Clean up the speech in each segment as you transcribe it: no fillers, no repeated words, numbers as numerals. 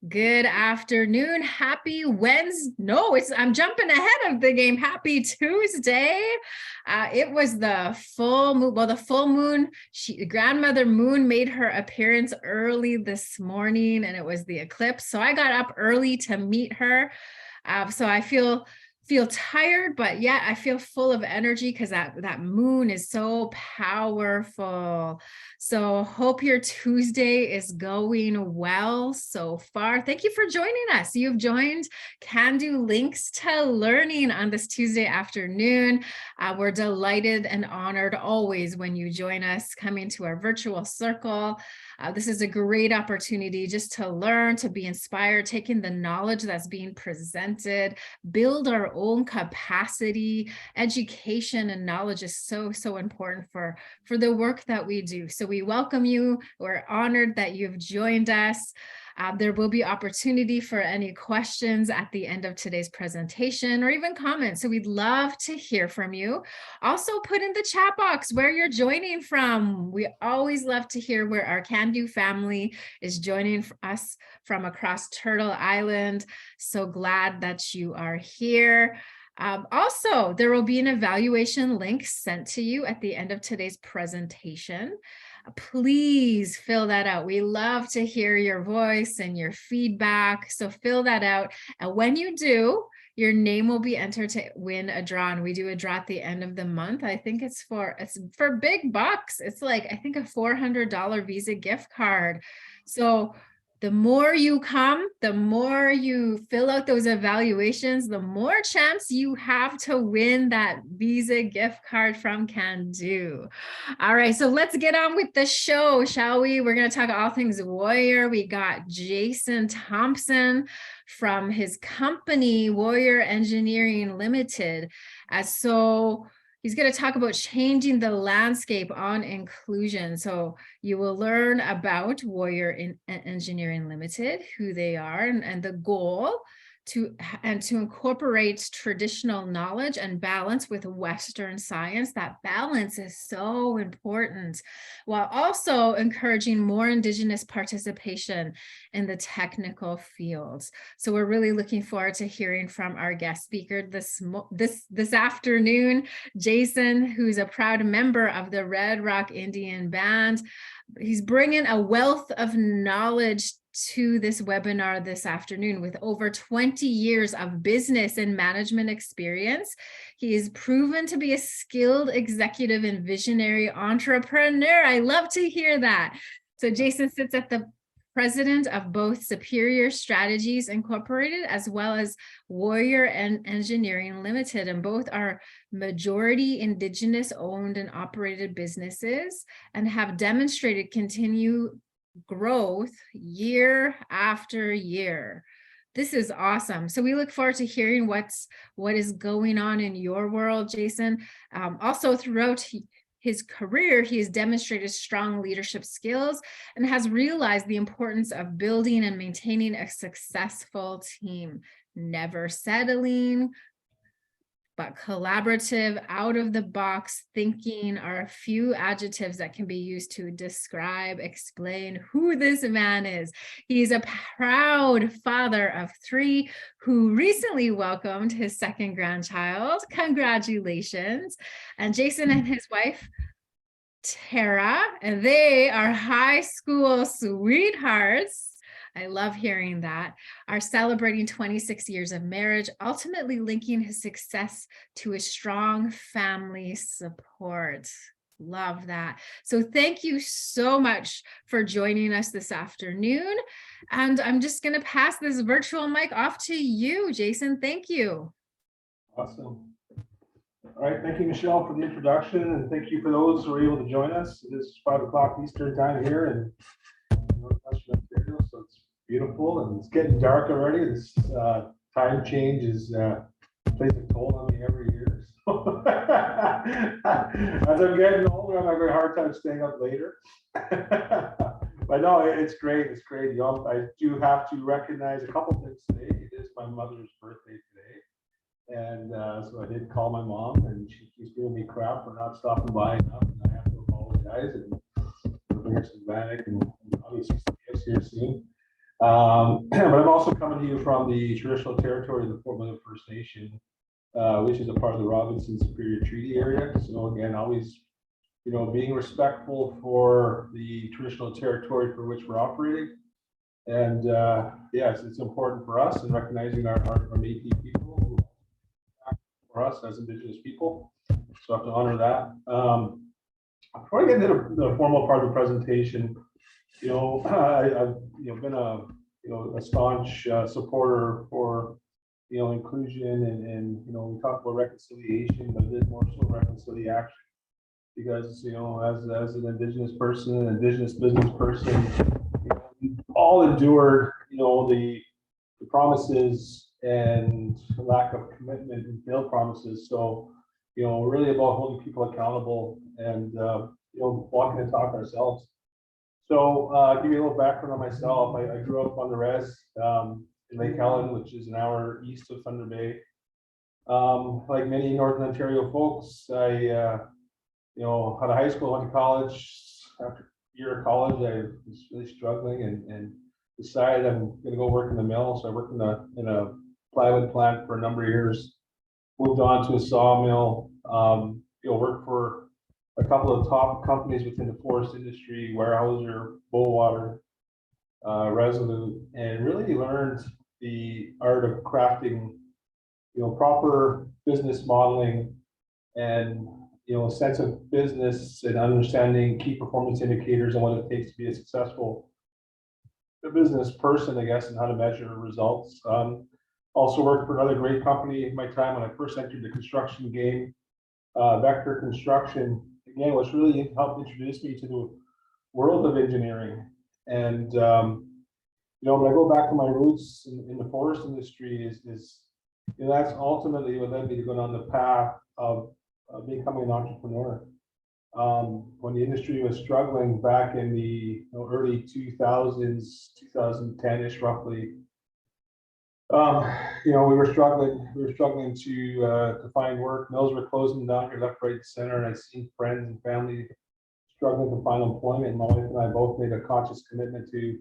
Good afternoon. Happy Wednesday. No, I'm jumping ahead of the game. Happy Tuesday. It was the full moon. Well, the full moon, grandmother moon made her appearance early this morning, and it was the eclipse. So I got up early to meet her. So I feel tired, but yet I feel full of energy because that moon is so powerful. So hope your Tuesday is going well so far. Thank you for joining us. You've joined Can Do Links to Learning on this Tuesday afternoon. We're delighted and honored always when you join us coming to our virtual circle. This is a great opportunity just to learn, to be inspired, taking the knowledge that's being presented, build our own capacity. Education and knowledge is so important for the work that we do. So we welcome you. We're honored that you've joined us. There will be opportunity for any questions at the end of today's presentation or even comments. So we'd love to hear from you. Also put in the chat box where you're joining from. We always love to hear where our Can Do family is joining us from across Turtle Island. So glad that you are here. Also, there will be an evaluation link sent to you at the end of today's presentation. Please fill that out. We love to hear your voice and your feedback. So fill that out. And when you do, your name will be entered to win a draw. And we do a draw at the end of the month. I think it's for big bucks. It's like, I think a $400 Visa gift card. So the more you come, the more you fill out those evaluations, the more chance you have to win that Visa gift card from Can Do. All right, so let's get on with the show, shall we? We're going to talk all things Warrior. We got Jason Thompson from his company, Warrior Engineering Ltd. So he's going to talk about changing the landscape on inclusion. So you will learn about Warrior Engineering Ltd, who they are, and the goal to incorporate traditional knowledge and balance with Western science. That balance is so important, while also encouraging more Indigenous participation in the technical fields. So we're really looking forward to hearing from our guest speaker this afternoon, Jason, who's a proud member of the Red Rock Indian Band. He's bringing a wealth of knowledge to this webinar this afternoon. With over 20 years of business and management experience, he is proven to be a skilled executive and visionary entrepreneur. I love to hear that. So Jason sits at the president of both Superior Strategies Incorporated as well as Warrior Engineering Ltd, and both are majority Indigenous owned and operated businesses and have demonstrated continued growth year after year. This is awesome. So we look forward to hearing what is going on in your world, Jason. Also, throughout his career, he has demonstrated strong leadership skills and has realized the importance of building and maintaining a successful team. Never settling, but collaborative, out-of-the-box thinking are a few adjectives that can be used to describe, explain who this man is. He's a proud father of 3 who recently welcomed his 2nd grandchild. Congratulations. And Jason and his wife, Tara, and they are high school sweethearts. I love hearing that. Are celebrating 26 years of marriage, ultimately linking his success to a strong family support. Love that. So thank you so much for joining us this afternoon. And I'm just going to pass this virtual mic off to you, Jason. Thank you. Awesome. All right, thank you, Michelle, for the introduction, and thank you for those who were able to join us. It is 5 o'clock Eastern time here in Northwestern Ontario, so it's beautiful and it's getting dark already. This time change plays a toll on me every year. So as I'm getting older, I'm having a hard time staying up later. But no, it's great. It's great. I do have to recognize a couple things today. It is my mother's birthday today. And so I did call my mom, and she keeps giving me crap for not stopping by enough, and I have to apologize and bring her some Vatic and obviously some gifts here soon. But I'm also coming to you from the traditional territory of the Fort William First Nation, which is a part of the Robinson Superior Treaty area. So again, always, being respectful for the traditional territory for which we're operating. And yes, it's important for us in recognizing our Métis people who act for us as Indigenous people. So I have to honor that. Before I get into the formal part of the presentation, I've been a staunch supporter for inclusion and we talk about reconciliation, but it is more so reconciliation because as an Indigenous person, an Indigenous business person, we've all endured the promises and lack of commitment and failed promises. So really about holding people accountable and walking and talking ourselves. So give you a little background on myself. I grew up on the res in Lake Helen, which is an hour east of Thunder Bay. Like many Northern Ontario folks, I out of high school, went to college. After a year of college, I was really struggling and decided I'm going to go work in the mill. So I worked in a plywood plant for a number of years. Moved on to a sawmill. Worked for a couple of top companies within the forest industry, Weyerhaeuser, Bowater, Resolute, and really learned the art of crafting, proper business modeling and, a sense of business and understanding key performance indicators and what it takes to be a successful business person, I guess, and how to measure results. Also worked for another great company in my time when I first entered the construction game, Vector Construction. Again, what's really helped introduce me to the world of engineering. And when I go back to my roots in the forest industry, is that's ultimately what led me to go down the path of becoming an entrepreneur. When the industry was struggling back in the early 2000s, 2010-ish roughly, we were struggling to find work. Mills were closing down here left, right, and center, and I've seen friends and family struggling to find employment. My wife and I both made a conscious commitment to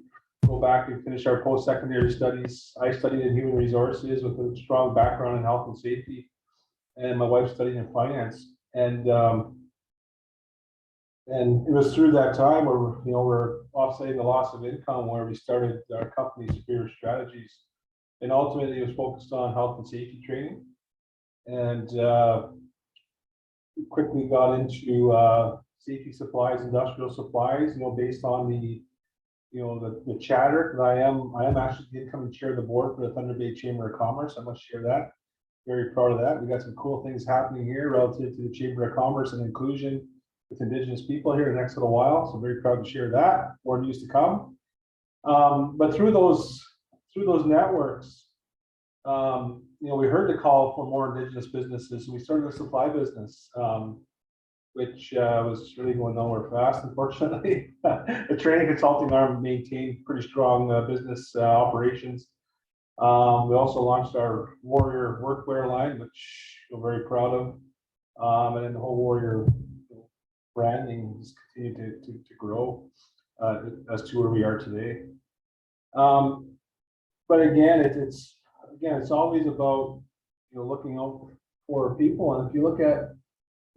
go back and finish our post-secondary studies. I studied in human resources with a strong background in health and safety, and my wife studied in finance. And it was through that time where we're offsetting the loss of income where we started our company, Superior Strategies. And ultimately, it was focused on health and safety training, and quickly got into safety supplies, industrial supplies. Based on the chatter that I am actually the incoming chair of the board for the Thunder Bay Chamber of Commerce. I must share that. Very proud of that. We got some cool things happening here relative to the Chamber of Commerce and inclusion with Indigenous people here in the next little while. So very proud to share that. More news to come. But through those networks, we heard the call for more Indigenous businesses, and we started a supply business, which was really going nowhere fast, unfortunately. The training consulting arm maintained pretty strong business operations. We also launched our Warrior workwear line, which we're very proud of, and then the whole Warrior branding has continued to grow as to where we are today. But again, it's always about looking out for people. And if you look at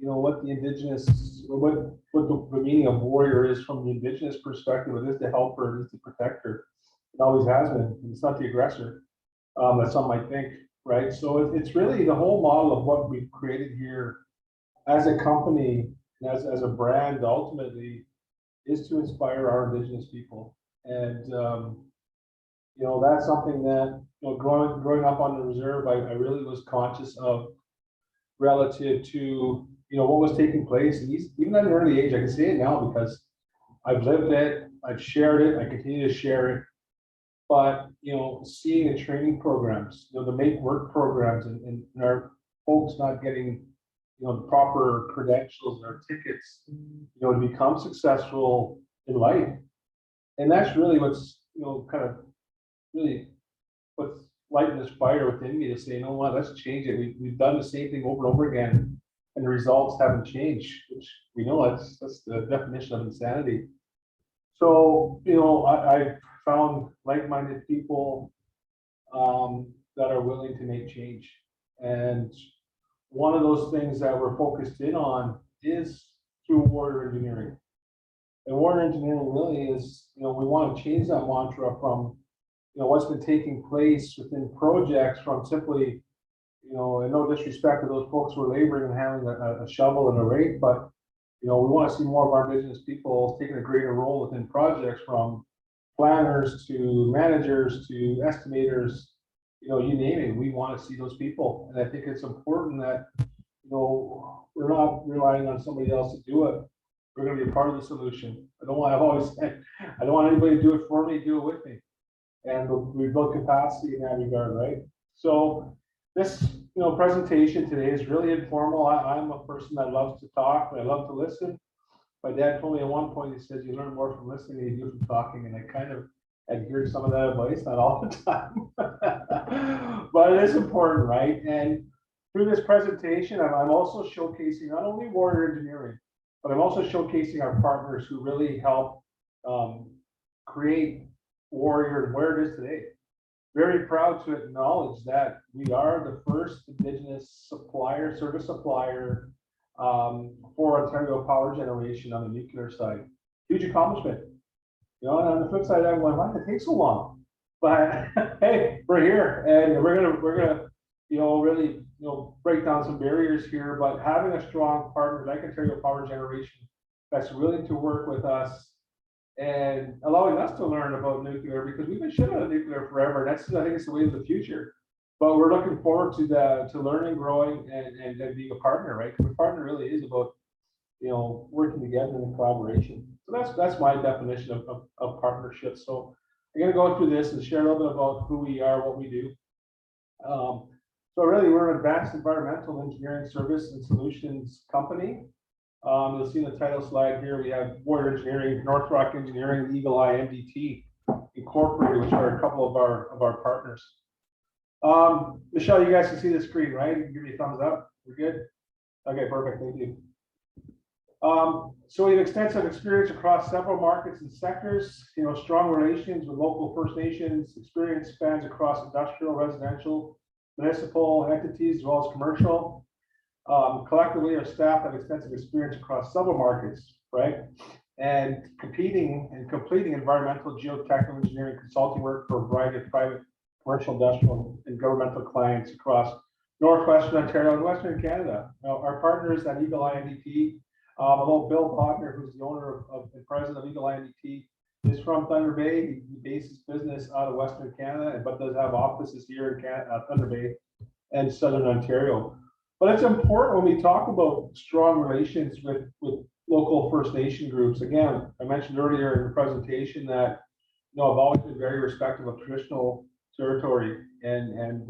what the Indigenous, what the meaning of warrior is from the Indigenous perspective, it is the helper, it is the protector. It always has been. It's not the aggressor, as some might think, right? So it's really the whole model of what we've created here as a company, as a brand, ultimately, is to inspire our Indigenous people. And that's something that growing up on the reserve, I really was conscious of relative to what was taking place. And even at an early age, I can say it now because I've lived it, I've shared it, I continue to share it. But seeing the training programs, the make work programs, and our folks not getting the proper credentials or tickets, to become successful in life. And that's really what's kind of really what's lighting this fire within me to say, you know what, let's change it. We've done the same thing over and over again, and the results haven't changed, which we know that's the definition of insanity. So, I found like-minded people that are willing to make change. And one of those things that we're focused in on is through Warrior Engineering. And Warrior Engineering really is, we want to change that mantra from, what's been taking place within projects from simply, and no disrespect to those folks who are laboring and having a shovel and a rake, but, we want to see more of our Indigenous people taking a greater role within projects, from planners to managers to estimators, you name it. We want to see those people. And I think it's important that, we're not relying on somebody else to do it. We're going to be a part of the solution. I've always said, I don't want anybody to do it for me, do it with me. And we build capacity in that regard, right? So this, presentation today is really informal. I'm a person that loves to talk, and I love to listen. My dad told me at one point, he says, you learn more from listening than you do from talking. And I kind of adhere to some of that advice, not all the time, but it is important, right? And through this presentation, I'm also showcasing not only Warrior Engineering, but I'm also showcasing our partners who really help create Warrior and where it is today. Very proud to acknowledge that we are the first Indigenous service supplier for Ontario power generation on the nuclear side. Huge accomplishment. And on the flip side, I'm going, why did it take so long? But hey, we're here, and we're gonna, really, break down some barriers here. But having a strong partner like Ontario Power Generation that's willing to work with us and allowing us to learn about nuclear, because we've been shut out of nuclear forever. I think it's the way of the future. But we're looking forward to learning, growing, and being a partner, right? Because a partner really is about, working together in collaboration. So that's my definition of partnership. So I'm going to go through this and share a little bit about who we are, what we do. So really, we're an advanced environmental engineering service and solutions company. You'll see in the title slide here, we have Warrior Engineering, North Rock Engineering, Eagle Eye MDT Incorporated, which are a couple of our partners. Michelle, you guys can see the screen, right? You can give me a thumbs up. We're good? Okay, perfect. Thank you. So we have extensive experience across several markets and sectors, strong relations with local First Nations, experience spans across industrial, residential, municipal entities, as well as commercial. Collectively, our staff have extensive experience across several markets, right? And competing and completing environmental geotechnical engineering consulting work for a variety of private, commercial, industrial, and governmental clients across Northwestern Ontario and Western Canada. Now, our partners at Eagle Eye NDT, although Bill Bodner, who's the owner of and president of Eagle Eye NDT, is from Thunder Bay. He bases business out of Western Canada, but does have offices here in Canada, Thunder Bay and Southern Ontario. But it's important when we talk about strong relations with local First Nation groups. Again, I mentioned earlier in the presentation that I've always been very respectful of traditional territory, and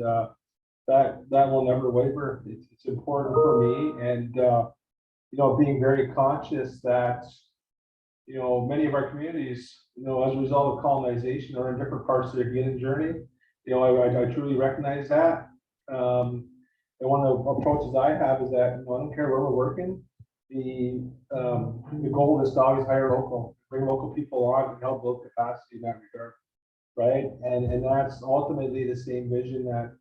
that will never waver. It's important for me, and being very conscious that many of our communities, as a result of colonization, are in different parts of their healing journey. I truly recognize that. And one of the approaches I have is that I don't care where we're working. The goal is to always hire local, bring local people on and help build capacity in that regard, right? And that's ultimately the same vision that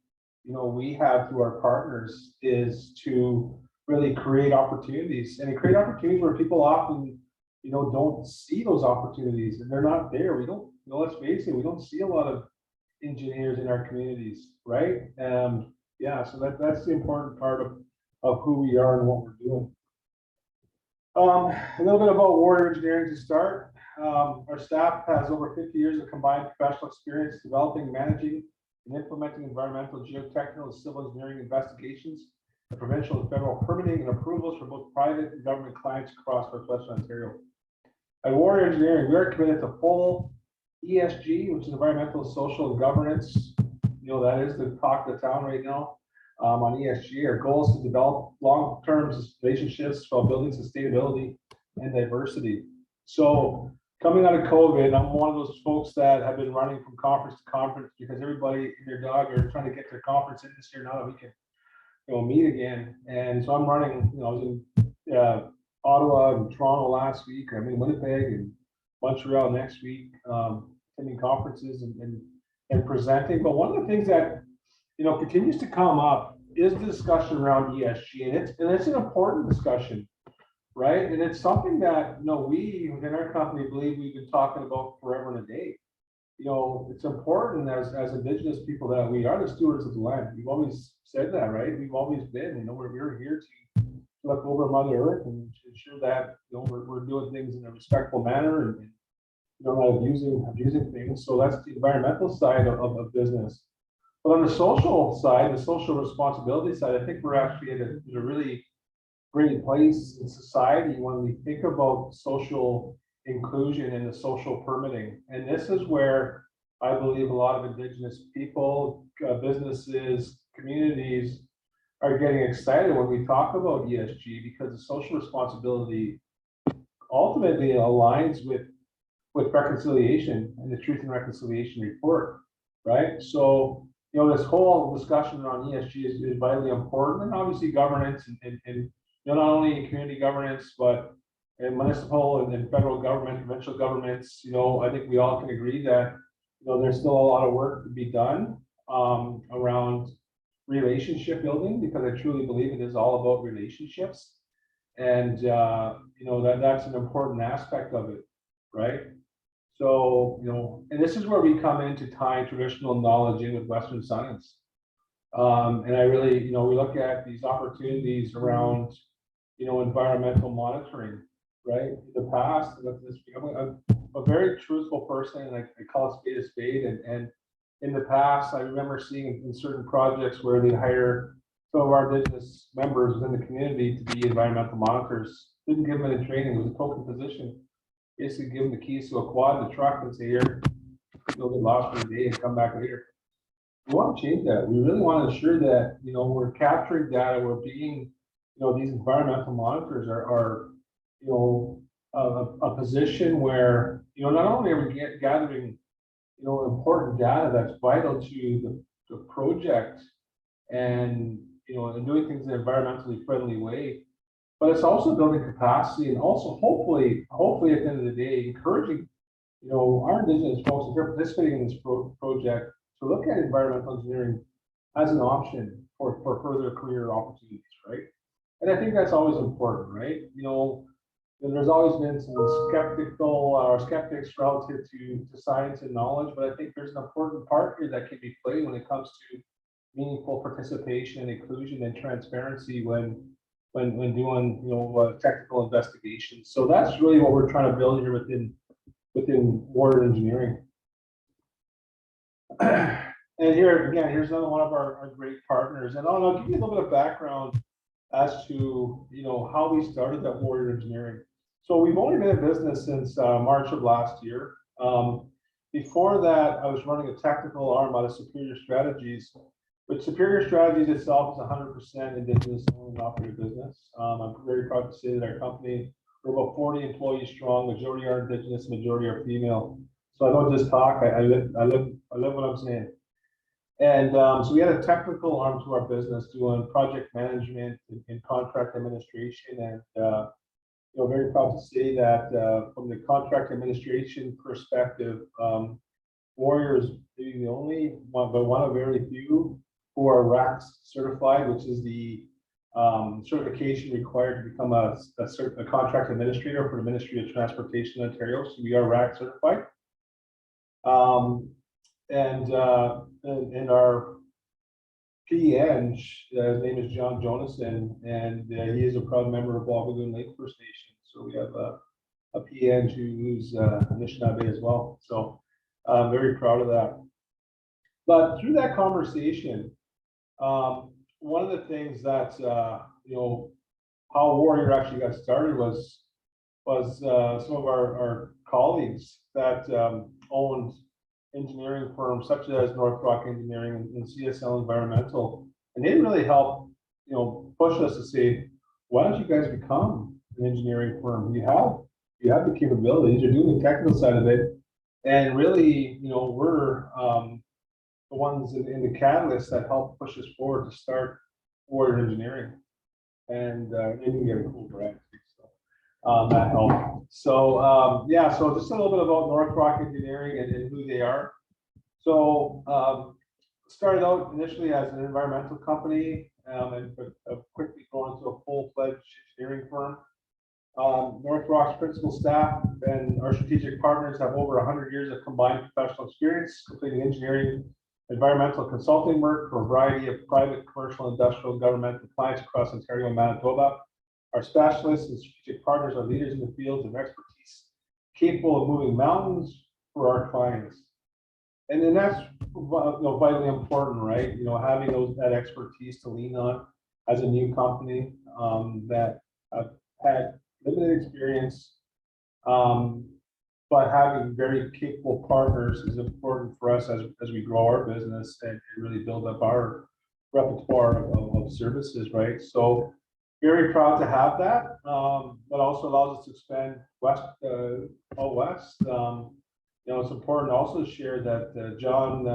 we have through our partners, is to really create opportunities, and create opportunities where people often don't see those opportunities, and they're not there. We don't, let's face it, we don't see a lot of engineers in our communities, right? Yeah, so that's the important part of who we are and what we're doing. A little bit about Warrior Engineering to start. Our staff has over 50 years of combined professional experience developing, managing, and implementing environmental, geotechnical, and civil engineering investigations, and provincial and federal permitting and approvals for both private and government clients across Northwestern Ontario. At Warrior Engineering, we are committed to full ESG, which is environmental, social, and governance. That is the talk of the town right now. On ESG, our goal is to develop long-term relationships while building sustainability and diversity. So coming out of COVID, I'm one of those folks that have been running from conference to conference because everybody and their dog are trying to get their conference in this year now that we can meet again. And so I'm running, I was in Ottawa and Toronto last week. I'm in Winnipeg and Montreal next week. attending conferences and presenting. But one of the things that, you know, continues to come up is the discussion around ESG, and it's an important discussion, right? And it's something that, you know, we within our company believe we've been talking about forever and a day. You know, it's important as Indigenous people that we are the stewards of the land. We've always said that, right? We've always been, you know, we're here to look over Mother Earth and ensure that, you know, we're doing things in a respectful manner and you know, not abusing things. So that's the environmental side of business. But on the social side, the social responsibility side, I think we're actually at a really great place in society when we think about social inclusion and the social permitting. And this is where I believe a lot of Indigenous people, businesses, communities are getting excited when we talk about ESG, because the social responsibility ultimately aligns with reconciliation and the Truth and Reconciliation Report, right? So, you know, this whole discussion around ESG is vitally important, and obviously governance and you know, not only in community governance, but in municipal and then federal government, provincial governments. You know, I think we all can agree that, you know, there's still a lot of work to be done around relationship building, because I truly believe it is all about relationships. And you know, that's an important aspect of it, right? So, you know, and this is where we come in to tie traditional knowledge in with Western science. And I really, you know, we look at these opportunities around, you know, environmental monitoring, right? In the past, I'm a very truthful person, and I call a spade, and in the past, I remember seeing in certain projects where they hire some of our Indigenous members within the community to be environmental monitors. Didn't give them any training, it was a token position. Basically give them the keys to a quad and a truck and say, here, you'll get lost for the day and come back later. We want to change that. We really want to ensure that, you know, we're capturing data, we're being, you know, these environmental monitors are you know, a position where, you know, not only are we gathering, you know, important data that's vital to the project and, you know, and doing things in an environmentally friendly way, but it's also building capacity, and also hopefully at the end of the day, encouraging, you know, our Indigenous folks, if they're participating in this project, to look at environmental engineering as an option for further career opportunities, right? And I think that's always important, right? You know, there's always been some skeptics relative to science and knowledge, but I think there's an important part here that can be played when it comes to meaningful participation and inclusion and transparency when doing, you know, technical investigations. So that's really what we're trying to build here within Warrior Engineering. And here again, here's another one of our great partners, and I'll give you a little bit of background as to, you know, how we started at Warrior Engineering. So we've only been in business since March of last year. Before that, I was running a technical arm out of Superior Strategies. But Superior Strategies itself is 100% Indigenous owned and operated business. I'm very proud to say that our company, we're about 40 employees strong. Majority are Indigenous, majority are female. So I don't just talk. I live what I'm saying. And so we had a technical arm to our business doing project management and contract administration. And you know, very proud to say that from the contract administration perspective, Warrior is the only one, but one of very few who are RACS certified, which is the certification required to become a contract administrator for the Ministry of Transportation in Ontario. So we are RACS certified. And our PN, his name is John Jonason, and he is a proud member of Wabigoon Lake First Nation. So we have a PN who's Anishinaabe as well. So I'm very proud of that. But through that conversation, one of the things that you know, how Warrior actually got started was some of our colleagues that owned engineering firms such as North Rock Engineering and CSL Environmental, and they really helped, you know, push us to say, why don't you guys become an engineering firm? You have the capabilities, you're doing the technical side of it, and really, you know, we're the ones in the catalyst that help push us forward to start Warrior Engineering, and maybe get a cool brand. So that helped. So yeah, so just a little bit about North Rock Engineering and who they are. So started out initially as an environmental company and quickly grown into a full-fledged engineering firm. North Rock's principal staff and our strategic partners have over 100 years of combined professional experience, completing engineering, environmental consulting work for a variety of private, commercial, industrial, and governmental clients across Ontario and Manitoba. Our specialists and strategic partners are leaders in the fields of expertise, capable of moving mountains for our clients. And then that's vitally important, right? Having that expertise to lean on as a new company that had limited experience, but having very capable partners is important for us as we grow our business and really build up our repertoire of services, right? So very proud to have that, but also allows us to expand out west. It's important to also share that John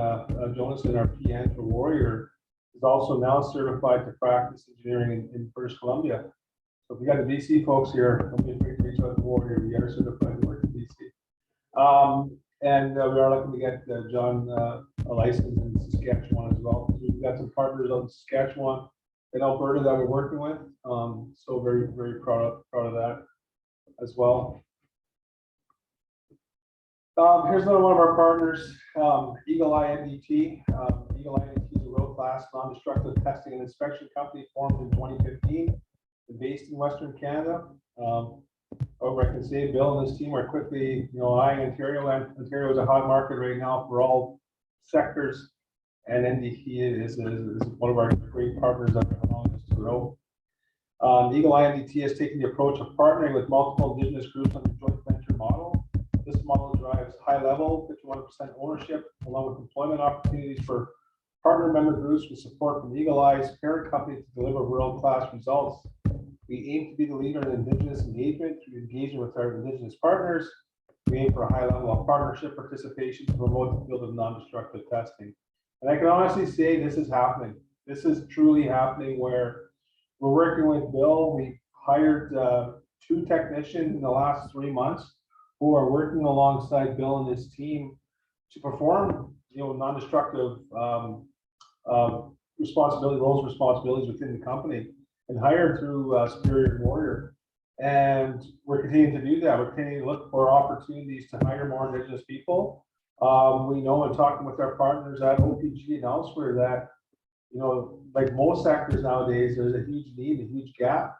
Jonason, our PM for Warrior, is also now certified to practice engineering in British Columbia. So if we got the BC folks here, don't be afraid to reach out to Warrior. We are certified to work in BC. And we are looking to get John a license in Saskatchewan as well. We've got some partners out in Saskatchewan and Alberta that we're working with. So very, very proud of that as well. Here's another one of our partners, Eagle Eye NDT. Eagle Eye NDT is a world-class non-destructive testing and inspection company formed in 2015 and based in Western Canada. However, I can say Bill and his team are quickly, eyeing Ontario, and Ontario is a hot market right now for all sectors. And NDT is one of our great partners that are allowing us to grow. Eagle Eye NDT has taken the approach of partnering with multiple Indigenous groups on the joint venture model. This model drives high-level 51% ownership, along with employment opportunities for partner member groups with support from Eagle Eye's parent company to deliver world-class results. We aim to be the leader in Indigenous engagement through engagement with our Indigenous partners. We aim for a high level of partnership participation to promote the field of non-destructive testing. And I can honestly say this is happening. This is truly happening where we're working with Bill. We hired 2 technicians in the last 3 months who are working alongside Bill and his team to perform, non-destructive roles responsibilities within the company, and hired through Superior Warrior. And we're continuing to do that. We're continuing to look for opportunities to hire more Indigenous people. We know in talking with our partners at OPG and elsewhere that, like most sectors nowadays, there's a huge need, a huge gap.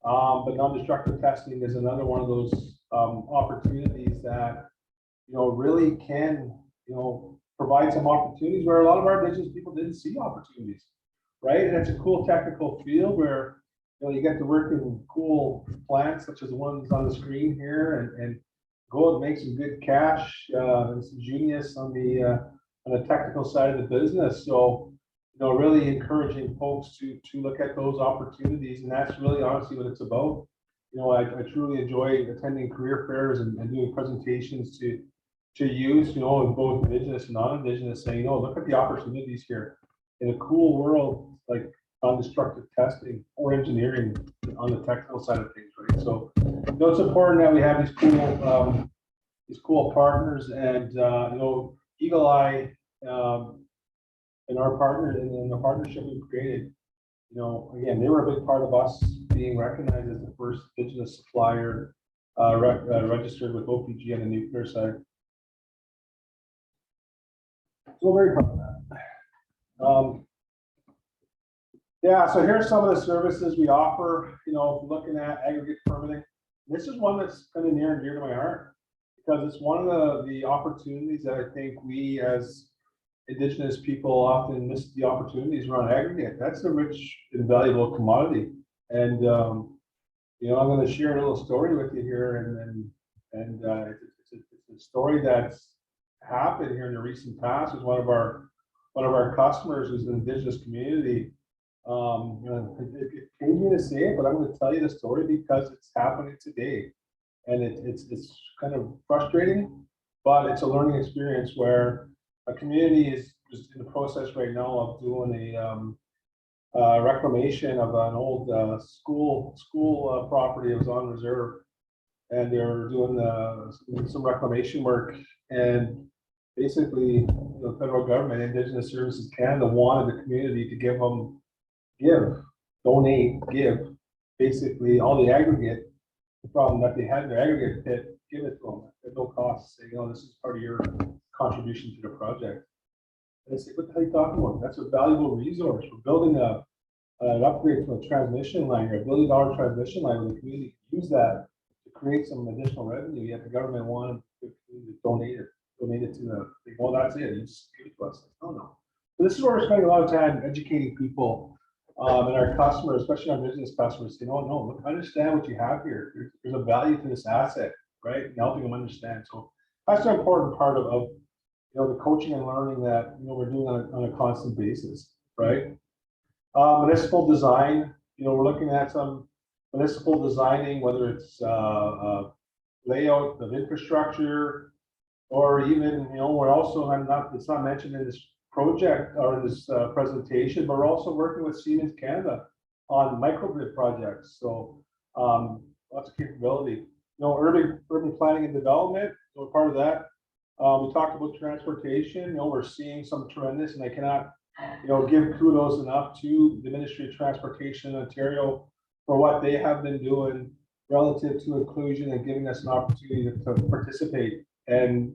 But non-destructive testing is another one of those opportunities that, really can, provide some opportunities where a lot of our Indigenous people didn't see opportunities, right? And it's a cool technical field where, you get to work in cool plants such as the ones on the screen here and go and make some good cash and some genius on the technical side of the business. So, really encouraging folks to look at those opportunities, and that's really honestly what it's about. I truly enjoy attending career fairs and doing presentations to use, both Indigenous and non-Indigenous, saying, look at the opportunities here in a cool world like non-destructive testing or engineering on the technical side of things, right? So, it's important that we have these cool partners, and Eagle Eye and our partners and the partnership we created. Again, they were a big part of us being recognized as the first Indigenous supplier registered with OPG on the nuclear side. So very proud of that. Yeah, so here's some of the services we offer. Looking at aggregate permitting, this is one that's kind of near and dear to my heart because it's one of the opportunities that I think we as Indigenous people often miss the opportunities around aggregate. That's a rich and valuable commodity. And I'm going to share a little story with you here, and it's a story that's happened here in the recent past. Is one of our customers who's an Indigenous community. It pains me to say it, but I'm going to tell you the story because it's happening today, and it's kind of frustrating, but it's a learning experience where a community is just in the process right now of doing a reclamation of an old school property that was on reserve, and they're doing some reclamation work. And basically, the federal government, Indigenous Services Canada, wanted the community to donate, basically all the aggregate from that they had in their aggregate pit, give it to them at no cost. Say, this is part of your contribution to the project. And I say, what the hell are you talking about? That's a valuable resource. We're building an upgrade to a transmission line, or $1 billion transmission line, where the community can use that to create some additional revenue. Yet the government wanted to donate it to the, well, that's it. You just give it to us. Like, no. So this is where we're spending a lot of time educating people and our customers, especially our business customers, say, no, look, understand what you have here. There's a value to this asset, right? And helping them understand. So that's an important part of the coaching and learning that we're doing on a constant basis, right? Municipal design, we're looking at some municipal designing, whether it's layout of infrastructure, or even, we're also, it's not mentioned in this project or in this presentation, but we're also working with Siemens Canada on microgrid projects. So lots of capability. Urban planning and development, we're part of that. We talked about transportation. We're seeing some tremendous, and I cannot give kudos enough to the Ministry of Transportation in Ontario for what they have been doing relative to inclusion and giving us an opportunity to participate and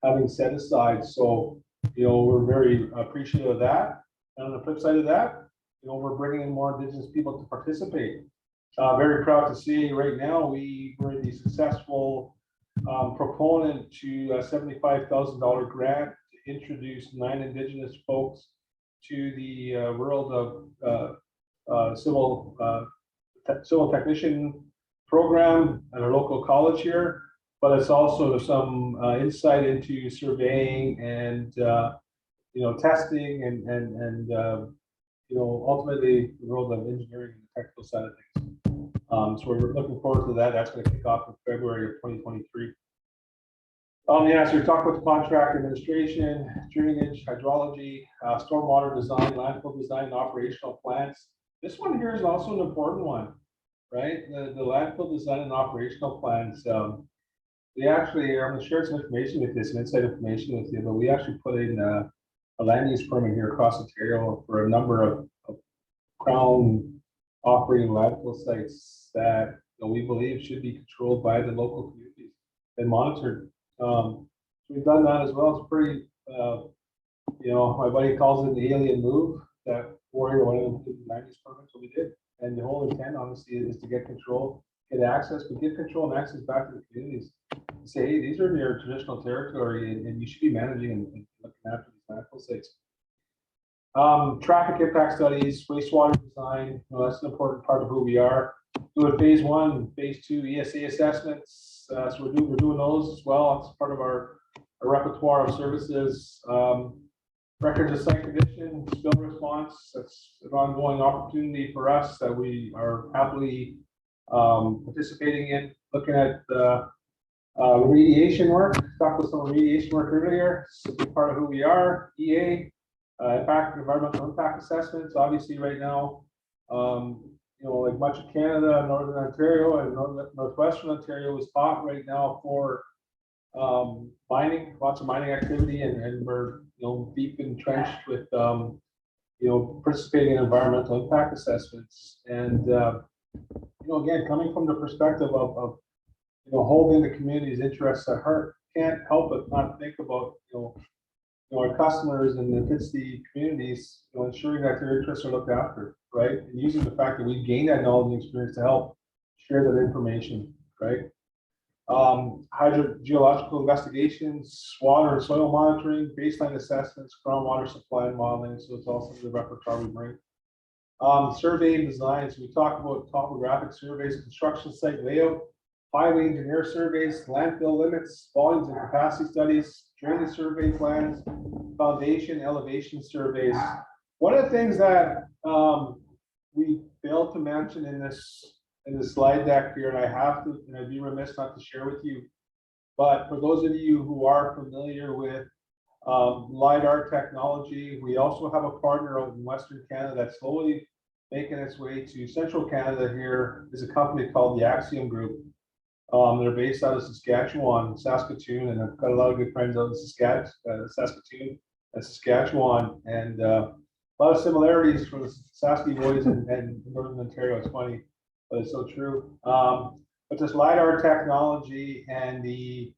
having set aside. So we're very appreciative of that. And on the flip side of that, we're bringing in more Indigenous people to participate. Very proud to see right now we're the successful proponent to a $75,000 grant to introduce 9 Indigenous folks to the world of civil technician program at our local college here. But it's also some insight into surveying and testing and ultimately the world of engineering and the technical side of things. So we're looking forward to that. That's going to kick off in February of 2023. So we talked about the contract administration, drainage, hydrology, stormwater design, landfill design, and operational plans. This one here is also an important one, right? The landfill design and operational plans. We actually, I'm going to share some information with you, some inside information with you, but we actually put in a land use permit here across Ontario for a number of Crown operating landfill sites that we believe should be controlled by the local communities and monitored. So we've done that as well. It's pretty, my buddy calls it the alien move that Warrior went in the land use permit, so we did. And the whole intent, honestly, is to get control, get access, but get control and access back to the communities. Say, hey, these are your traditional territory, and you should be managing and looking after these landfill sites. Traffic impact studies, wastewater design, that's an important part of who we are. Doing phase 1, phase 2 ESA assessments. So we're doing those as well. It's part of our repertoire of services. Records of site condition, spill response. That's an ongoing opportunity for us that we are happily participating in. Looking at remediation work. Talked about some remediation work earlier. It's a big part of who we are. EA. Environmental impact assessments. Obviously, right now, like much of Canada, Northern Ontario, and Northwestern Ontario is hot right now for mining. Lots of mining activity, and we're deep entrenched with participating in environmental impact assessments. And again, coming from the perspective of holding the community's interests at heart, can't help but not think about our customers, and if it's the communities, ensuring that their interests are looked after, right? And using the fact that we've gained that knowledge and experience to help share that information, right? Hydrogeological investigations, water and soil monitoring, baseline assessments, groundwater supply and modeling. So it's also the repertoire we bring. Survey and design. So we talk about topographic surveys, construction site layout, highway engineer surveys, landfill limits, volumes and capacity studies, drainage survey plans, foundation elevation surveys. One of the things that we failed to mention in this slide deck here, and I'd be remiss not to share with you, but for those of you who are familiar with LiDAR technology, we also have a partner out in Western Canada that's slowly making its way to Central Canada. Here is a company called the Axiom Group. They're based out of Saskatchewan, Saskatoon, and I've got a lot of good friends out in Saskatoon and Saskatchewan, and a lot of similarities for the Sasky boys and Northern Ontario. It's funny, but it's so true. But this LiDAR technology and the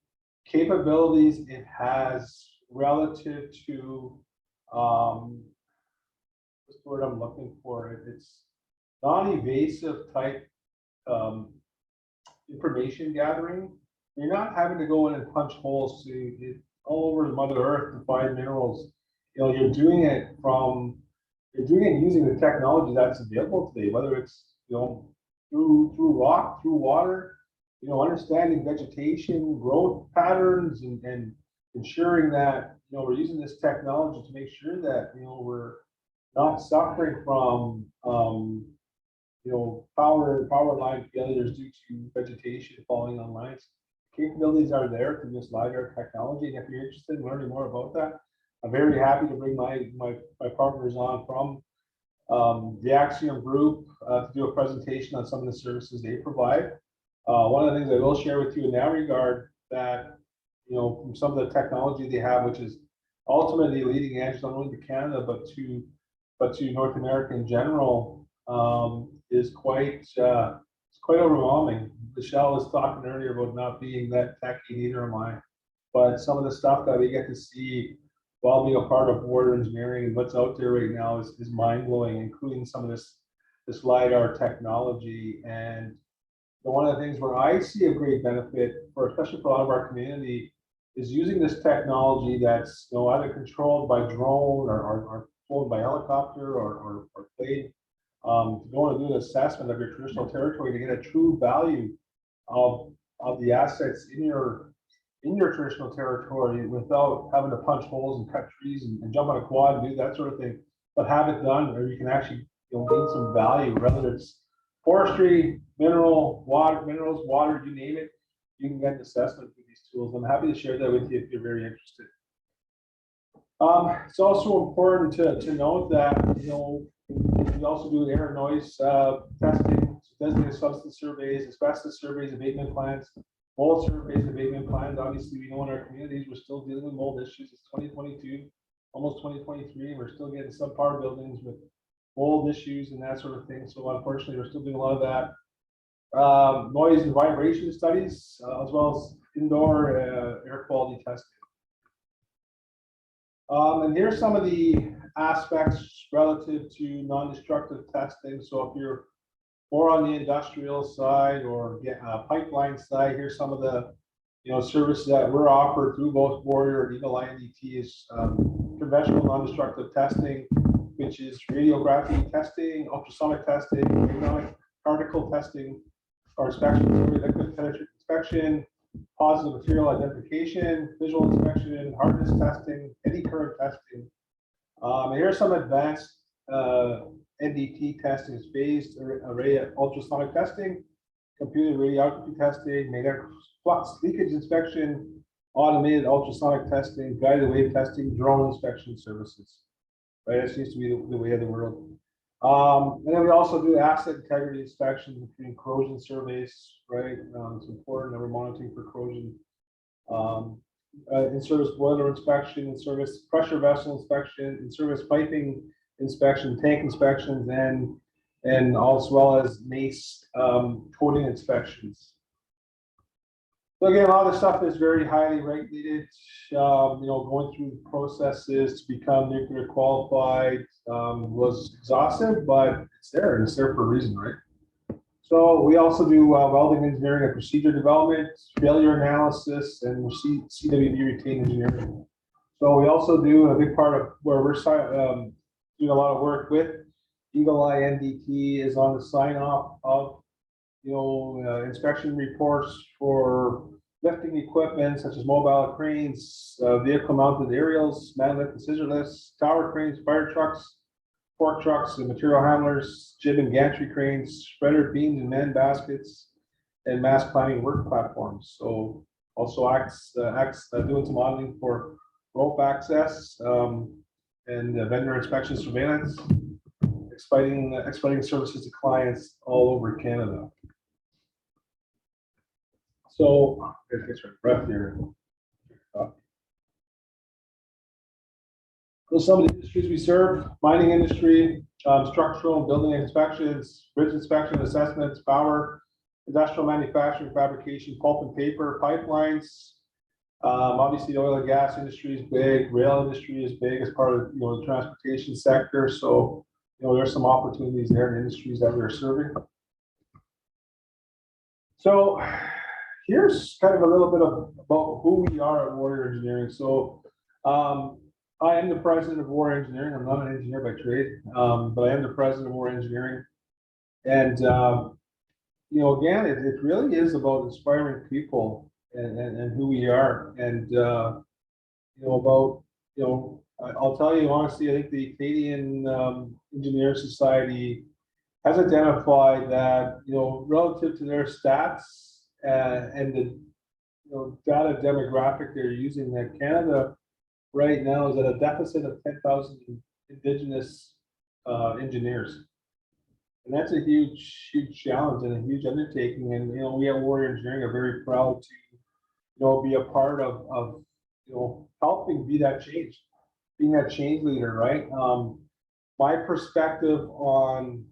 capabilities it has relative to what's the word I'm looking for? It's non-invasive type information gathering. You're not having to go in and punch holes to all over Mother Earth to find minerals. You know, you're doing it using the technology that's available today, whether it's, you know, through rock, through water, you know, understanding vegetation, growth patterns, and ensuring that, you know, we're using this technology to make sure that, you know, we're not suffering from you know, power line failures due to vegetation falling on lines. Capabilities are there through this LiDAR technology, and if you're interested in learning more about that, I'm very happy to bring my partners on from the Axiom Group to do a presentation on some of the services they provide. One of the things I will share with you in that regard, that, you know, from some of the technology they have, which is ultimately leading edge not only to Canada but to North America in general, is quite overwhelming. Michelle was talking earlier about not being that techy, neither am I. But some of the stuff that we get to see while being a part of Warrior Engineering and what's out there right now is mind-blowing, including some of this LiDAR technology. And one of the things where I see a great benefit for, especially for a lot of our community, is using this technology that's, you know, either controlled by drone or flown by helicopter or plane, to go and do an assessment of your traditional territory to get a true value of the assets in your traditional territory without having to punch holes and cut trees and jump on a quad and do that sort of thing, but have it done where you can actually, you know, gain some value, whether it's forestry, minerals, water, you name it, you can get an assessment with these tools. I'm happy to share that with you if you're very interested. It's also important to note that, you know, we also do air and noise testing, designated substance surveys, asbestos surveys, abatement plans, mold surveys, abatement plans. Obviously, we know in our communities we're still dealing with mold issues. It's 2022, almost 2023, and we're still getting subpar buildings with mold issues and that sort of thing. So unfortunately, we're still doing a lot of that. Noise and vibration studies, as well as indoor air quality testing. And here's some of the aspects relative to non-destructive testing. So if you're more on the industrial side or pipeline side, here's some of the, you know, services that we're offered through both Warrior and Eagle Eye NDT is conventional non-destructive testing, which is radiography testing, ultrasonic testing, ionic particle testing, or inspection, liquid penetrant inspection, positive material identification, visual inspection, hardness testing, eddy current testing. And here's some advanced NDT testing: phased array ultrasonic testing, computed radiography testing, magnetic flux leakage inspection, automated ultrasonic testing, guided wave testing, drone inspection services. Right, that seems to be the way of the world. And then we also do asset integrity inspections, including corrosion surveys. Right, it's important that we're monitoring for corrosion. In-service boiler inspection, in-service pressure vessel inspection, in-service piping inspection, tank inspections, and as well as mace coating inspections. So again, a lot of the stuff is very highly regulated. You know, going through the processes to become nuclear qualified was exhaustive, but it's there, and it's there for a reason, right? So we also do welding engineering and procedure development, failure analysis, and CWB retained engineering. So we also do a big part of where we're doing a lot of work with Eagle Eye NDT is on the sign off of, you know, inspection reports for lifting equipment such as mobile cranes, vehicle mounted aerials, man lift and scissor lifts, tower cranes, fire trucks, fork trucks and material handlers, jib and gantry cranes, spreader beams and man baskets, and mass climbing work platforms. So also doing some auditing for rope access and vendor inspection surveillance, expediting services to clients all over Canada. So, let's get your breath here. So some of the industries we serve: mining industry, structural and building inspections, bridge inspection assessments, power, industrial manufacturing, fabrication, pulp and paper, pipelines. Obviously, the oil and gas industry is big. Rail industry is big as part of the transportation sector. So there's some opportunities there in industries that we're serving. So here's kind of a little bit about who we are at Warrior Engineering. So I am the president of Warrior Engineering. I'm not an engineer by trade, but I am the president of Warrior Engineering. And again, it really is about inspiring people and who we are. And I'll tell you honestly, I think the Canadian Engineer Society has identified that relative to their stats and the data demographic they're using, that Canada right now is at a deficit of 10,000 Indigenous engineers. And that's a huge challenge and a huge undertaking. And we at Warrior Engineering are very proud to be a part of helping be that change, being that change leader, right? My perspective on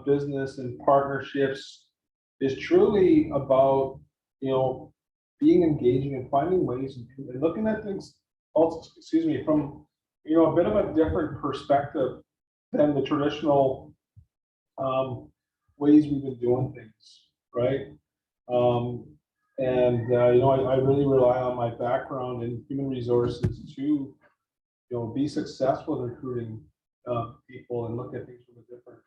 business and partnerships is truly about being engaging and finding ways and looking at things also, from a bit of a different perspective than the traditional ways we've been doing things, right? I really rely on my background in human resources to be successful in recruiting people and look at things from a different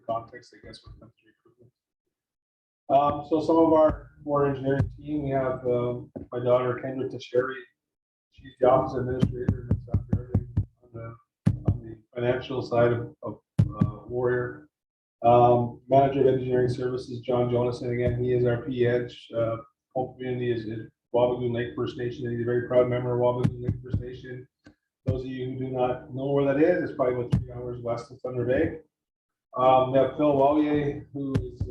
context, I guess, when it comes to recruitment. So some of our engineering team, we have my daughter Kendra Tasheri. She's the office administrator and looks after everything on the financial side of Warrior. Manager of Engineering Services, John Jonas, and again, he is our PEdge. Home community is Wabigoon Lake First Nation, and he's a very proud member of Wabigoon Lake First Nation. Those of you who do not know where that is, it's probably about 3 hours west of Thunder Bay. We have Phil Wallier, who is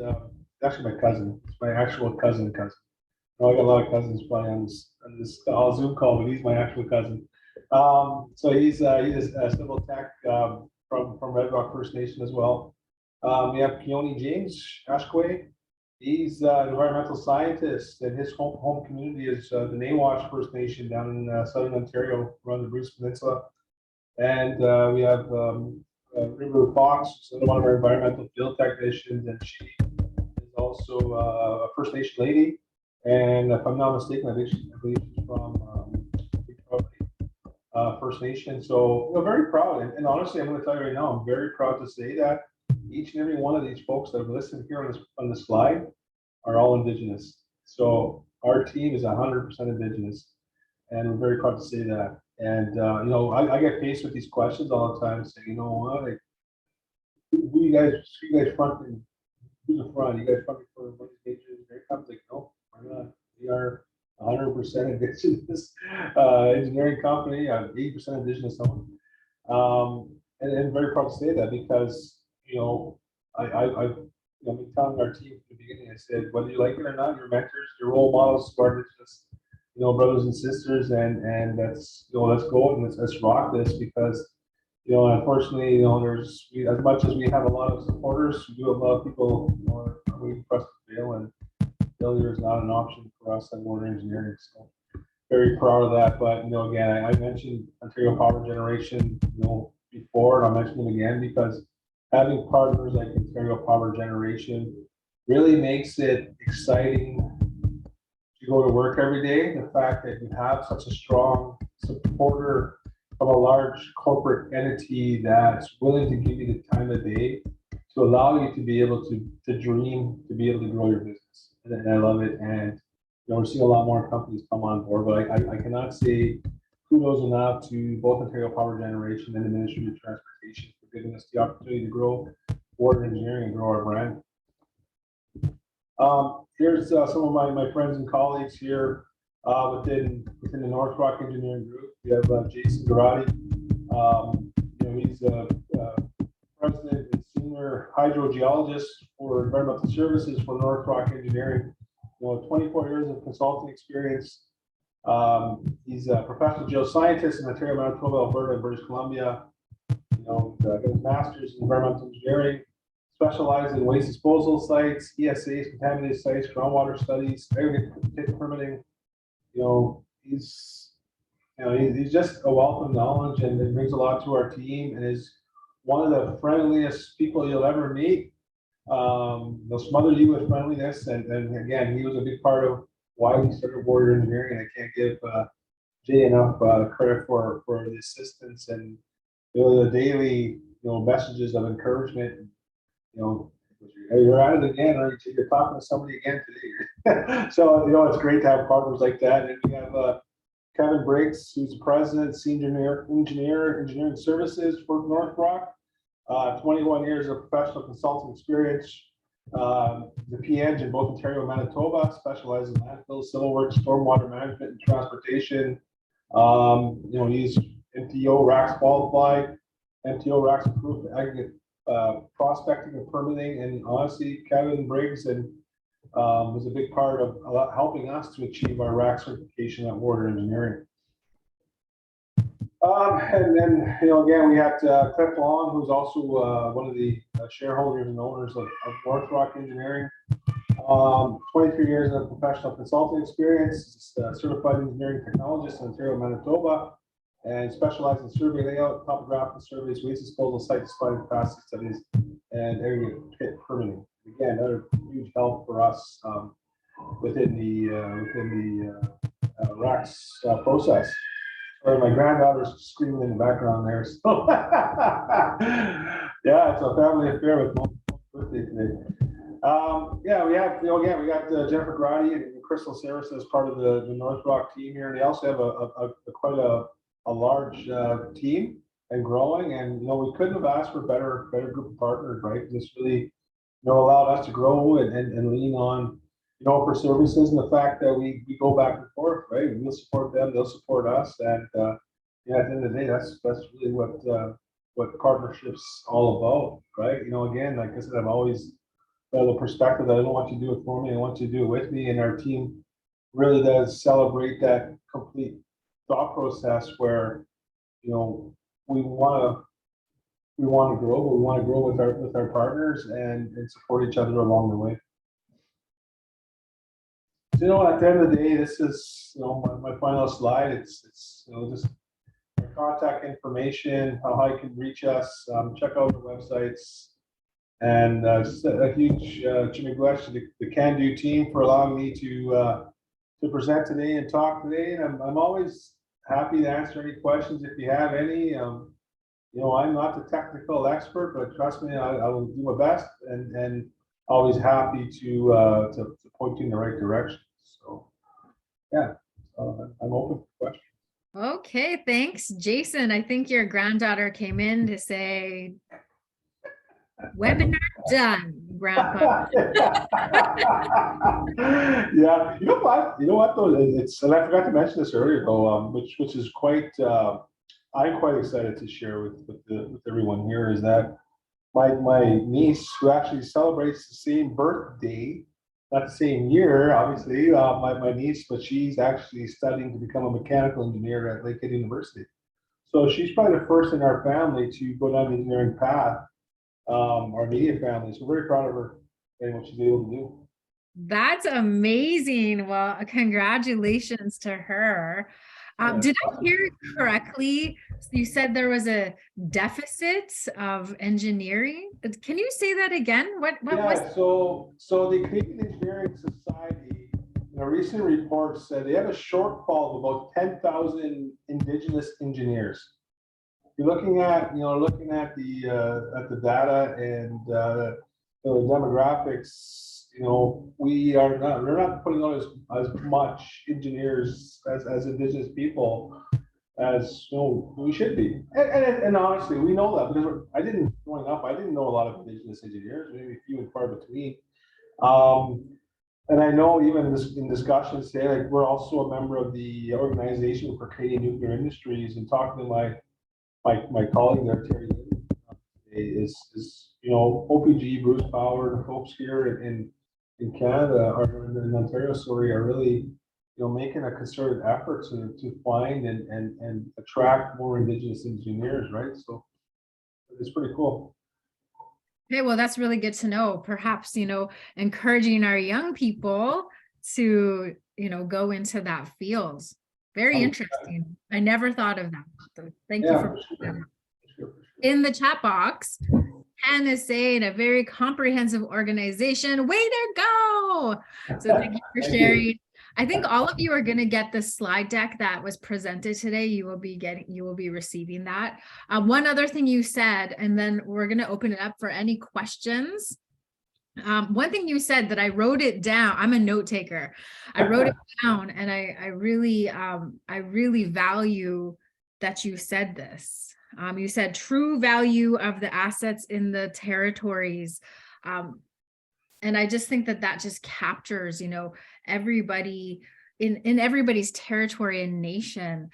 actually my cousin. It's my actual cousin. I got a lot of cousins probably on this Zoom call, but he's my actual cousin. So he's a civil tech from Red Rock First Nation as well. We have Keone James Ashquay. He's an environmental scientist, and his home community is the Nawash First Nation down in southern Ontario, around the Bruce Peninsula. And we have River Fox, who's one of our environmental field technicians, and she is also a First Nation lady. And if I'm not mistaken, I believe she's from First Nation. So we're very proud. And honestly, I'm going to tell you right now, I'm very proud to say that each and every one of these folks that have listened here on this slide are all Indigenous. So our team is 100% Indigenous, and we're very proud to say that. And I get faced with these questions all the time, saying, like, who you guys fronting? Who's the front? You guys fronting for one of these majors? Very tough. Like, no, we're not. We are 100% Indigenous engineering company. 80% Indigenous owned, and very proud to say that because I've been telling our team from the beginning. I said, whether you like it or not, your mentors, your role models, are just brothers and sisters, and that's let's go and let's rock this, because unfortunately there's as much as we have a lot of supporters, we do have a lot of people are waiting for us to fail, and failure is not an option for us at Warrior Engineering. So very proud of that. But again, I mentioned Ontario Power Generation before, and I'll mention them again because having partners like Ontario Power Generation really makes it exciting to go to work every day. The fact that you have such a strong supporter of a large corporate entity that's willing to give you the time of day to allow you to be able to dream, to be able to grow your business. And I love it. And we're seeing a lot more companies come on board, but I cannot say kudos enough to both Ontario Power Generation and the Ministry of Transportation for giving us the opportunity to grow Warrior Engineering and grow our brand. Here's some of my friends and colleagues here within the North Rock Engineering Group. We have Jason Garati. He's president and senior hydrogeologist for environmental services for North Rock Engineering. 24 years of consulting experience. He's a professional geoscientist in Ontario, Manitoba, Alberta, and British Columbia. Got his master's in environmental engineering, specialized in waste disposal sites, ESAs, contaminated sites, groundwater studies, aggregate permitting. He's just a wealth of knowledge and brings a lot to our team, and is one of the friendliest people you'll ever meet. They'll smother you with friendliness, and again, he was a big part of why we started Warrior Engineering. I can't give Jay enough credit for the assistance and the daily messages of encouragement. You're at it again, or you're talking to somebody again today. So it's great to have partners like that. And we have Kevin Briggs, who's the president, senior engineering services for North Rock. 21 years of professional consulting experience. The PN in both Ontario and Manitoba, specializes in landfill, civil works, stormwater management, and transportation. He's MTO RACS qualified, MTO RACS approved aggregate prospecting and permitting. And honestly, Kevin Briggs was a big part of helping us to achieve our RACS certification at Warrior Engineering. And then, again, we had Cliff Long, who's also one of the shareholders and owners of North Rock Engineering. 23 years of professional consulting experience, certified engineering technologist in Ontario, Manitoba, and specialized in survey layout, topographical surveys, waste disposal, site design, capacity studies, and area pit permitting. Again, another huge help for us within the RACS process. Or my granddaughter's screaming in the background there. So yeah, it's a family affair with mom's birthday today. We have again we got Jennifer Grady and Crystal Saris as part of the North Rock team here. They also have quite a large team and growing. And we couldn't have asked for a better group of partners, right? This really allowed us to grow and lean on for services, and the fact that we go back and forth, right? We'll support them, they'll support us, and at the end of the day, that's really what partnership's all about, right? Again, like I said, I've always had the perspective that I don't want you to do it for me, I want you to do it with me, and our team really does celebrate that complete thought process where we want to grow, but we want to grow with our partners and support each other along the way. So, at the end of the day, this is my final slide. It's just our contact information, how you can reach us. Check out our websites, and just a huge Jimmy Glesh to the Can Do team for allowing me to present today and talk today. And I'm always happy to answer any questions if you have any. I'm not the technical expert, but trust me, I will do my best, and always happy to point you in the right direction. So, yeah, I'm open for questions. Okay, thanks, Jason. I think your granddaughter came in to say, webinar done, Grandpa. Yeah, you know what though, and I forgot to mention this earlier though, which is quite, I'm quite excited to share with everyone here, is that my niece, who actually celebrates the same birthday, not the same year, obviously, my niece, but she's actually studying to become a mechanical engineer at Lakehead University. So she's probably the first in our family to go down the engineering path, our immediate family. So we're very proud of her and what she's able to do. That's amazing. Well, congratulations to her. Did I hear correctly? You said there was a deficit of engineering. Can you say that again? What was? So the Canadian Engineering Society, in a recent report, said they have a shortfall of about 10,000 Indigenous engineers. You're looking at the data and the demographics. We're not putting out as much engineers as Indigenous people as we should be. And honestly, we know that because growing up, I didn't know a lot of Indigenous engineers, maybe few and far between. And I know even in discussions today, like we're also a member of the Organization for Canadian Nuclear Industries, and talking to my colleague there, Terry, is OPG, Bruce Power, folks here, and in Canada or in Ontario, sorry, are really, making a concerted effort to find and attract more Indigenous engineers, right? So it's pretty cool. Okay, well, that's really good to know. Perhaps, encouraging our young people to, go into that field. Very interesting. I never thought of that. So thank you for sure. In the chat box. Ken is saying a very comprehensive organization. Way to go. So thank you for sharing. I think all of you are going to get the slide deck that was presented today. You will be receiving that. One other thing you said, and then we're going to open it up for any questions. One thing you said that I wrote it down. I'm a note taker. I wrote it down, and I really value that you said this. You said true value of the assets in the territories. And I just think that just captures, everybody in everybody's territory and nation,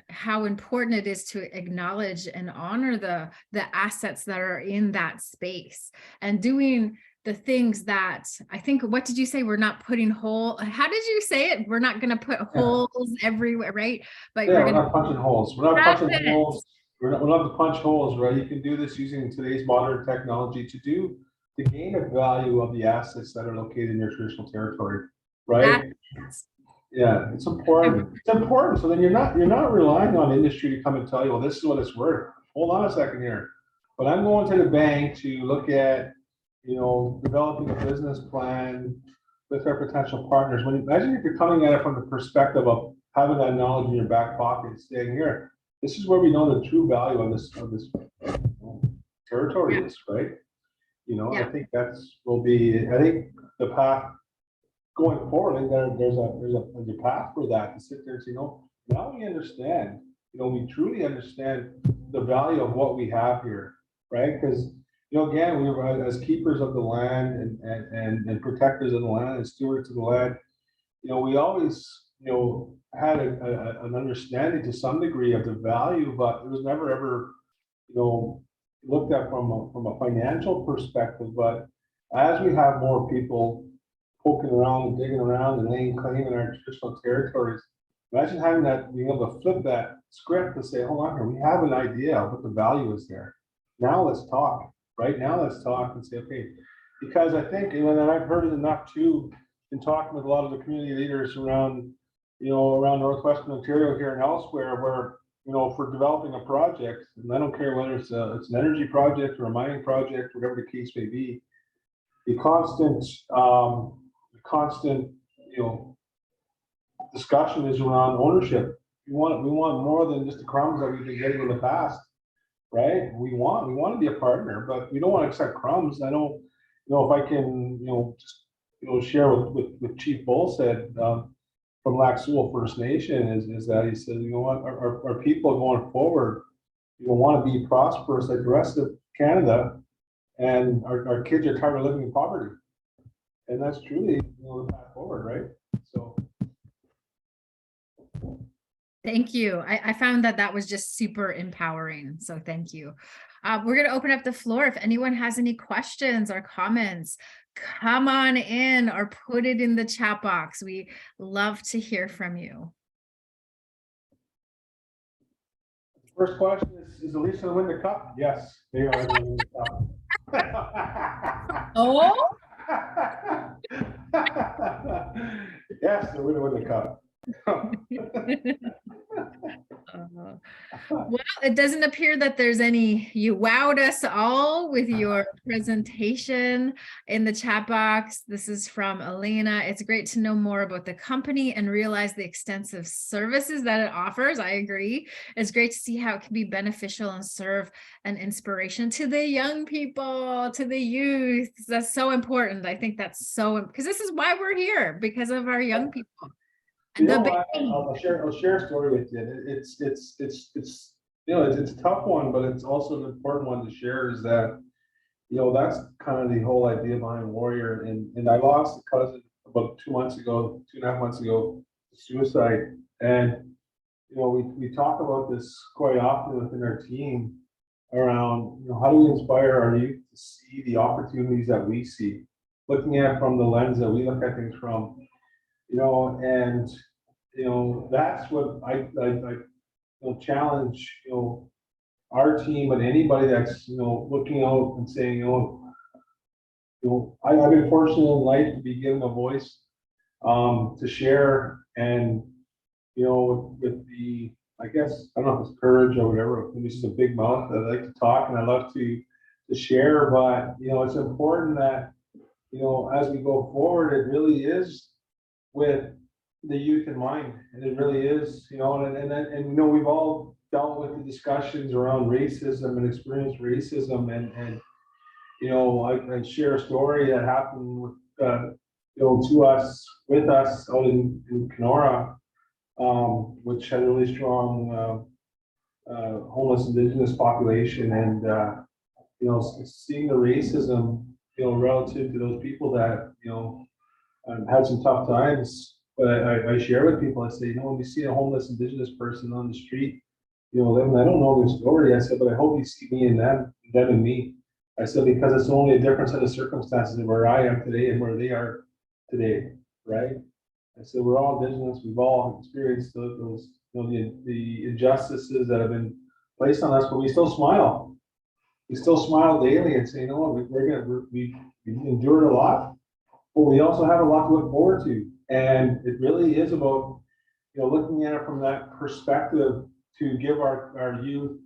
how important it is to acknowledge and honor the assets that are in that space, and doing the things that I think, what did you say? We're not putting how did you say it? We're not going to put holes everywhere, right? But we're not punching holes. We're not punching holes. We're not to punch holes, right? You can do this using today's modern technology to gain a value of the assets that are located in your traditional territory, right? Yeah, it's important. It's important. So then you're not relying on industry to come and tell you, well, this is what it's worth. Hold on a second here. But I'm going to the bank to look at, developing a business plan with our potential partners. Imagine if you're coming at it from the perspective of having that knowledge in your back pocket, saying, here, this is where we know the true value of this territory is, right? I think I think the path going forward, and there's a path for that, to sit there and say, now we understand, we truly understand the value of what we have here, right? Because, again, we were, as keepers of the land and protectors of the land and stewards of the land, we always, had an understanding to some degree of the value, but it was never ever, looked at from a financial perspective. But as we have more people poking around and digging around and laying claim in our traditional territories, imagine having that, being able to flip that script to say, hold on here, we have an idea of what the value is there. Now let's talk, right? Now let's talk and say, okay, because I think, and I've heard it enough too, in talking with a lot of the community leaders around, around Northwestern Ontario here and elsewhere, where, for developing a project, and I don't care whether it's an energy project or a mining project, whatever the case may be, the constant, discussion is around ownership. We want more than just the crumbs that we've been getting in the past, right? We want to be a partner, but we don't want to accept crumbs. I don't, if I can, just, share with Chief Bull said, from Lac Seul First Nation is that he said, what, our people going forward, want to be prosperous like the rest of Canada, and our kids are tired of living in poverty. And that's truly, the path forward, right? So. Thank you. I found that was just super empowering. So thank you. We're going to open up the floor. If anyone has any questions or comments, come on in or put it in the chat box. We love to hear from you. First question is Elisa to win the cup? Yes, they are going to win the cup. Oh? Yes, they're going to win the cup. Well, it doesn't appear that there's any. You wowed us all with your presentation in the chat box. This is from Elena. It's great to know more about the company and realize the extensive services that it offers. I agree. It's great to see how it can be beneficial and serve an inspiration to the young people, to the youth. That's so important. I think that's so, because this is why we're here, because of our young people. I'll share a story with you. It's it's a tough one, but it's also an important one to share. Is that that's kind of the whole idea behind Warrior. And I lost a cousin about 2.5 months ago, to suicide. And we talk about this quite often within our team. around, how do we inspire our youth to see the opportunities that we see, looking at from the lens that we look at things from, and that's what I challenge, our team and anybody that's, looking out and saying, I've been fortunate in life to be given a voice to share, and with the, I guess, I don't know if it's courage or whatever, maybe it's a big mouth. I like to talk and I love to share, but it's important that as we go forward, it really is with the youth in mind, and it really is, and we've all dealt with the discussions around racism and experienced racism, and I share a story that happened with to us, with us out in Kenora, which had a really strong homeless Indigenous population, and seeing the racism, relative to those people that had some tough times. But I share with people, I say, when you see a homeless Indigenous person on the street, them, I don't know their story. I said, but I hope you see me and them and me. I said, because it's only a different set of circumstances of where I am today and where they are today, right? I said, we're all Indigenous. We've all experienced those, the injustices that have been placed on us, but we still smile. We still smile daily and say, we've endured a lot, but we also have a lot to look forward to. And it really is about, looking at it from that perspective to give our youth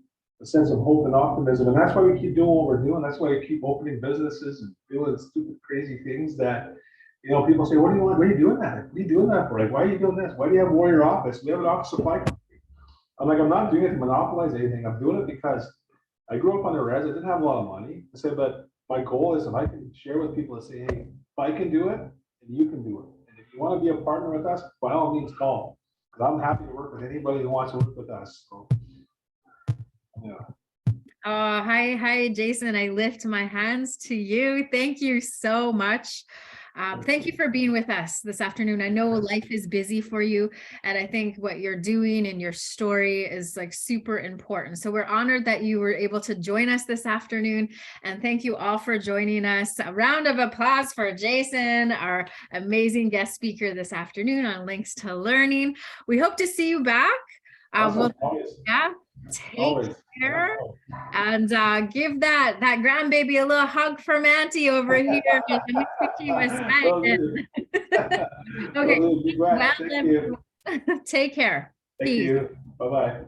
a sense of hope and optimism. And that's why we keep doing what we're doing. That's why we keep opening businesses and doing stupid, crazy things that, people say, what do you want? What are you doing that? What are you doing that for? Like, why are you doing this? Why do you have Warrior Office? We have an office supply company. I'm like, I'm not doing it to monopolize anything. I'm doing it because I grew up on the res. I didn't have a lot of money. I said, but my goal is if I can share with people and say, hey, if I can do it, then you can do it. And if you want to be a partner with us, by all means call. Because I'm happy to work with anybody who wants to work with us. So, yeah. Hi, Jason. I lift my hands to you. Thank you so much. Thank you for being with us this afternoon. I know life is busy for you, and I think what you're doing and your story is like super important. So we're honored that you were able to join us this afternoon, and thank you all for joining us. A round of applause for Jason, our amazing guest speaker this afternoon on Links to Learning. We hope to see you back. Take care, and give that grandbaby a little hug from Auntie over here. Let me put you aside. Okay. Well, take care. Thank you. Bye-bye.